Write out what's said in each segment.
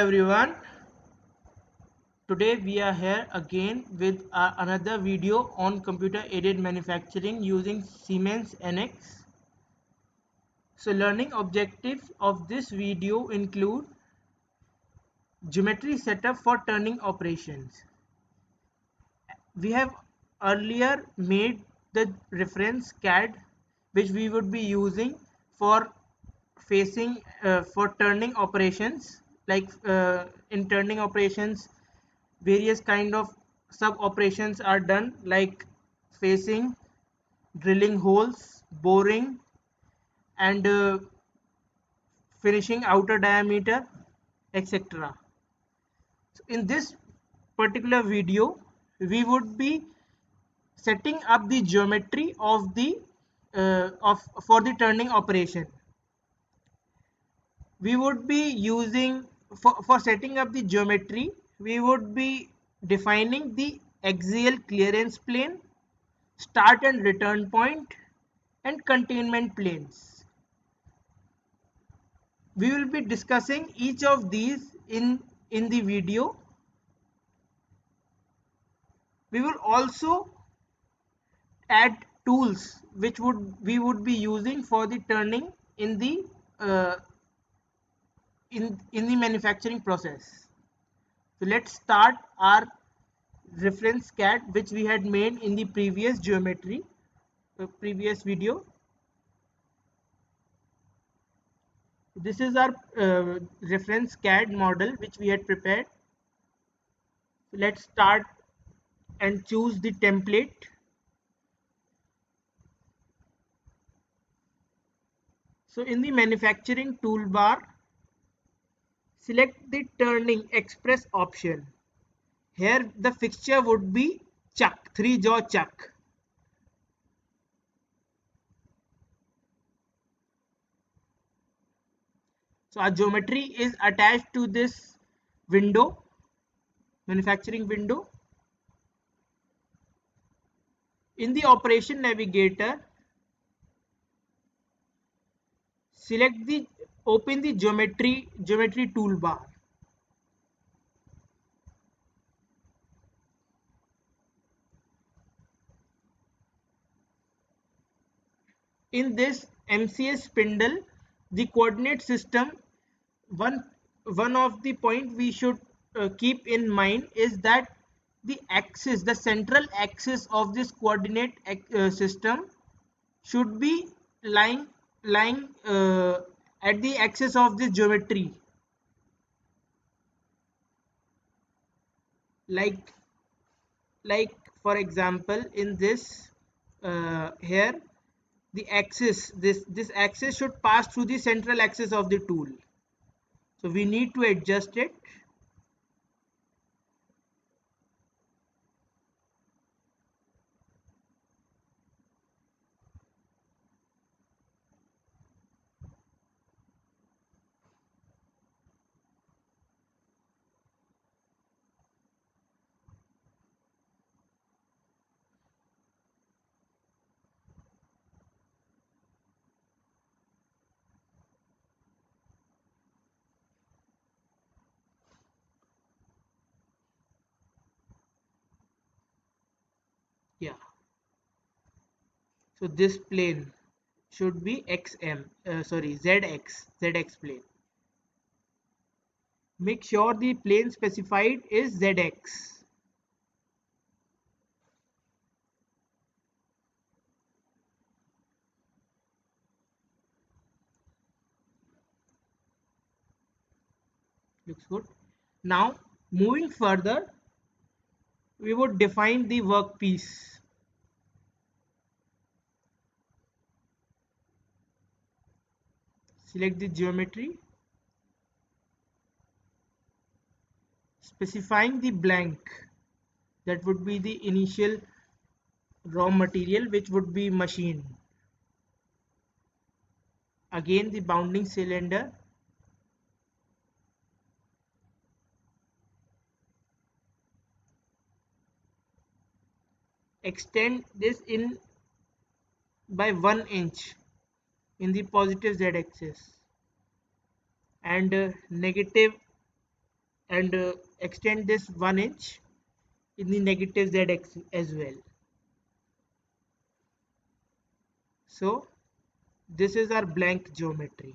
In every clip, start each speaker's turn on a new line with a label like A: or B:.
A: everyone. Today we are here again with another video on computer aided manufacturing using Siemens NX. So learning objectives of this video include geometry setup for turning operations. We have earlier made the reference CAD which we would be using for for turning operations, like in turning operations various kind of sub operations are done, like facing, drilling holes, boring, and finishing outer diameter, etc. So in this particular video we would be setting up the geometry of the of for the turning operation. We would be using for setting up the geometry, we would be defining the axial clearance plane, start and return point, and containment planes. We will be discussing each of these in the video. We will also add tools which we would be using for the turning in the uh, in the manufacturing process. So let's start our reference CAD which we had made in the previous geometry, previous video. This is our reference CAD model which we had prepared. So let's start and choose the template. So in the manufacturing toolbar, select the turning express option. Here the fixture would be chuck, 3-jaw chuck. So our geometry is attached to this window, manufacturing window. In the operation navigator, open the geometry toolbar. In this MCS spindle, the coordinate system, one of the point we should keep in mind is that the central axis of this coordinate system should be lying at the axis of this geometry, like for example in this here the axis, this axis should pass through the central axis of the tool, so we need to adjust it. Yeah, so this plane should be ZX plane. Make sure the plane specified is ZX. Looks good. Now moving further, we would define the workpiece. Select the geometry, specifying the blank, that would be the initial raw material which would be machined. Again the bounding cylinder, extend this in by 1 inch in the positive z axis and negative and extend this 1 inch in the negative z as well. So this is our blank geometry.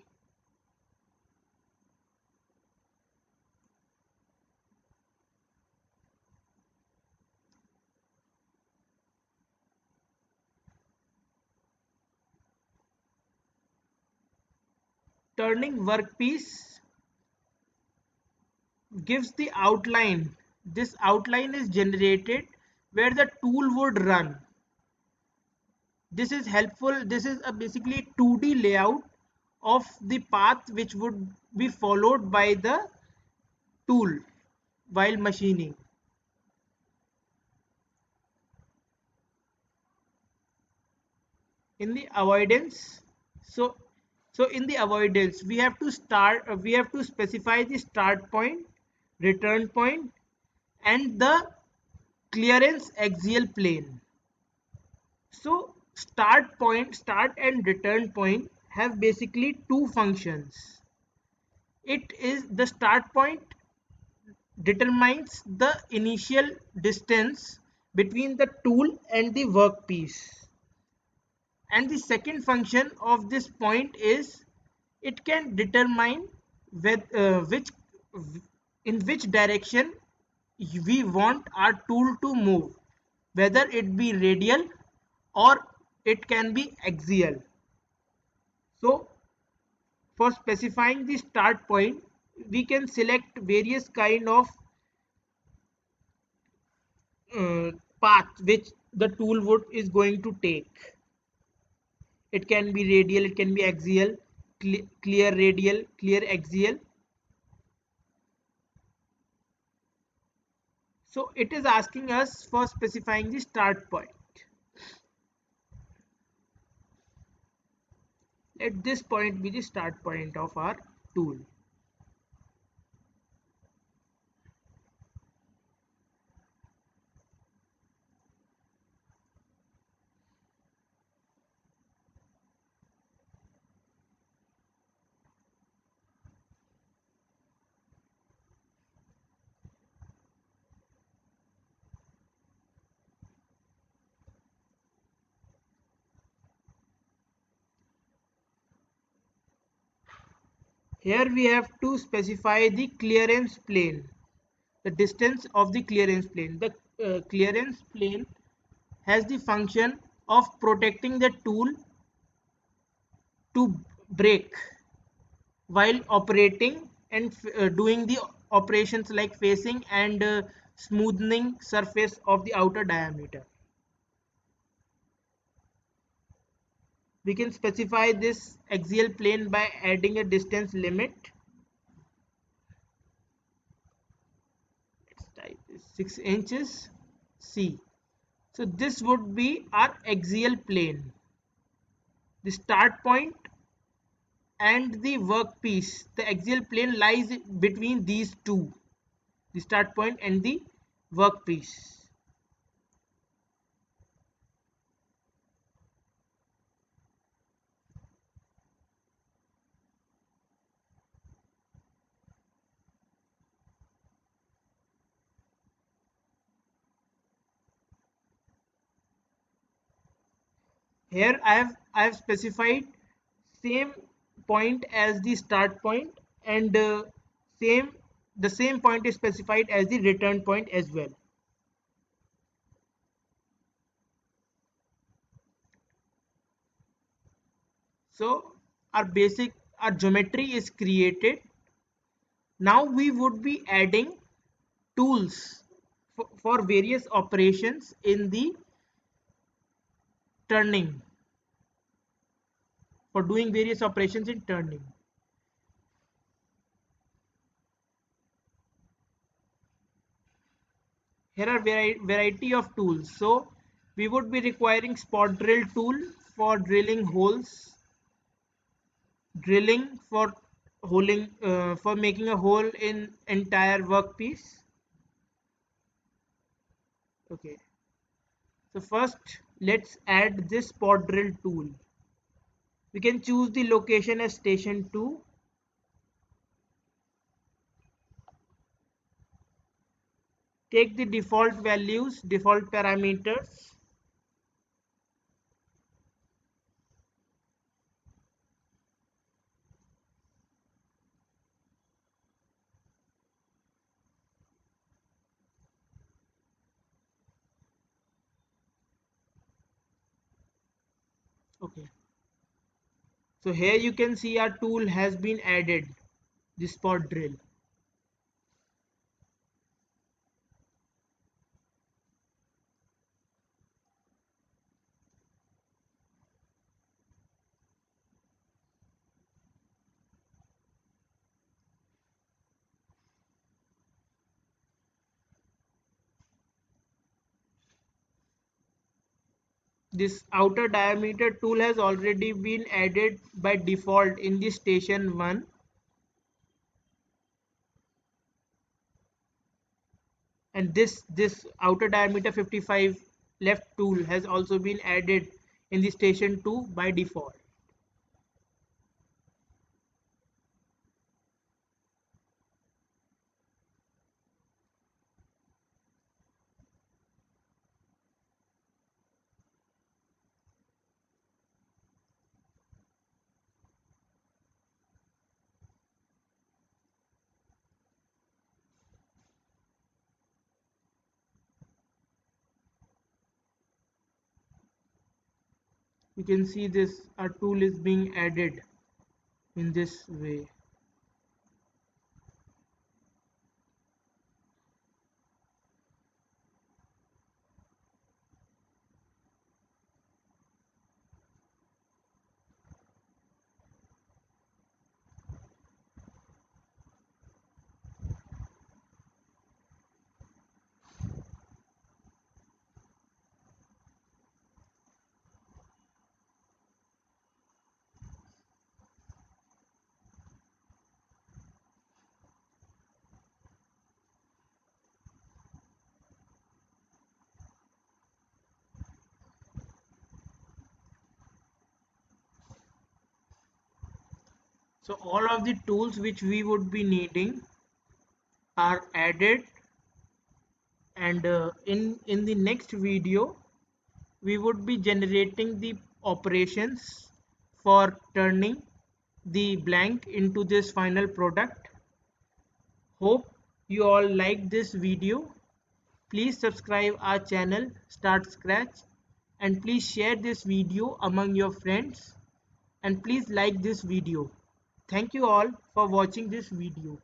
A: Turning workpiece gives the outline. This outline is generated where the tool would run. This is helpful. This is a basically 2D layout of the path which would be followed by the tool while machining. In the avoidance, so in the avoidance we have to specify the start point, return point, and the clearance axial plane. So start and return point have basically two functions. It is the start point determines the initial distance between the tool and the workpiece, and the second function of this point is it can determine which in which direction we want our tool to move, whether it be radial or it can be axial. So for specifying the start point, we can select various kind of path which the tool would is going to take. It can be radial, it can be axial, clear radial, clear axial. So it is asking us for specifying the start point. Let this point be the start point of our tool. Here we have to specify the clearance plane, the distance of the clearance plane. The clearance plane has the function of protecting the tool to break while operating and doing the operations like facing and smoothing surface of the outer diameter. We can specify this axial plane by adding a distance limit. Let's type 6 inches C. So this would be our axial plane. The start point and the workpiece, the axial plane lies between these two, the start point and the workpiece. Here I have specified same point as the start point, and same the same point is specified as the return point as well. So our geometry is created. Now we would be adding tools for various operations in the turning, for doing various operations in turning. Here are variety of tools. So we would be requiring spot drill tool for drilling holes, drilling for holing for making a hole in entire workpiece. Okay, so first let's add this spot drill tool. We can choose the location as station 2. take the default values, default parameters. Okay, so here you can see our tool has been added, the spot drill. This outer diameter tool has already been added by default in the station 1, and this outer diameter 55 left tool has also been added in the station 2 by default. You can see this our tool is being added in this way. So all of the tools which we would be needing are added, and in the next video we would be generating the operations for turning the blank into this final product. Hope you all like this video. Please subscribe our channel Start Scratch, and please share this video among your friends, and please like this video. Thank you all for watching this video.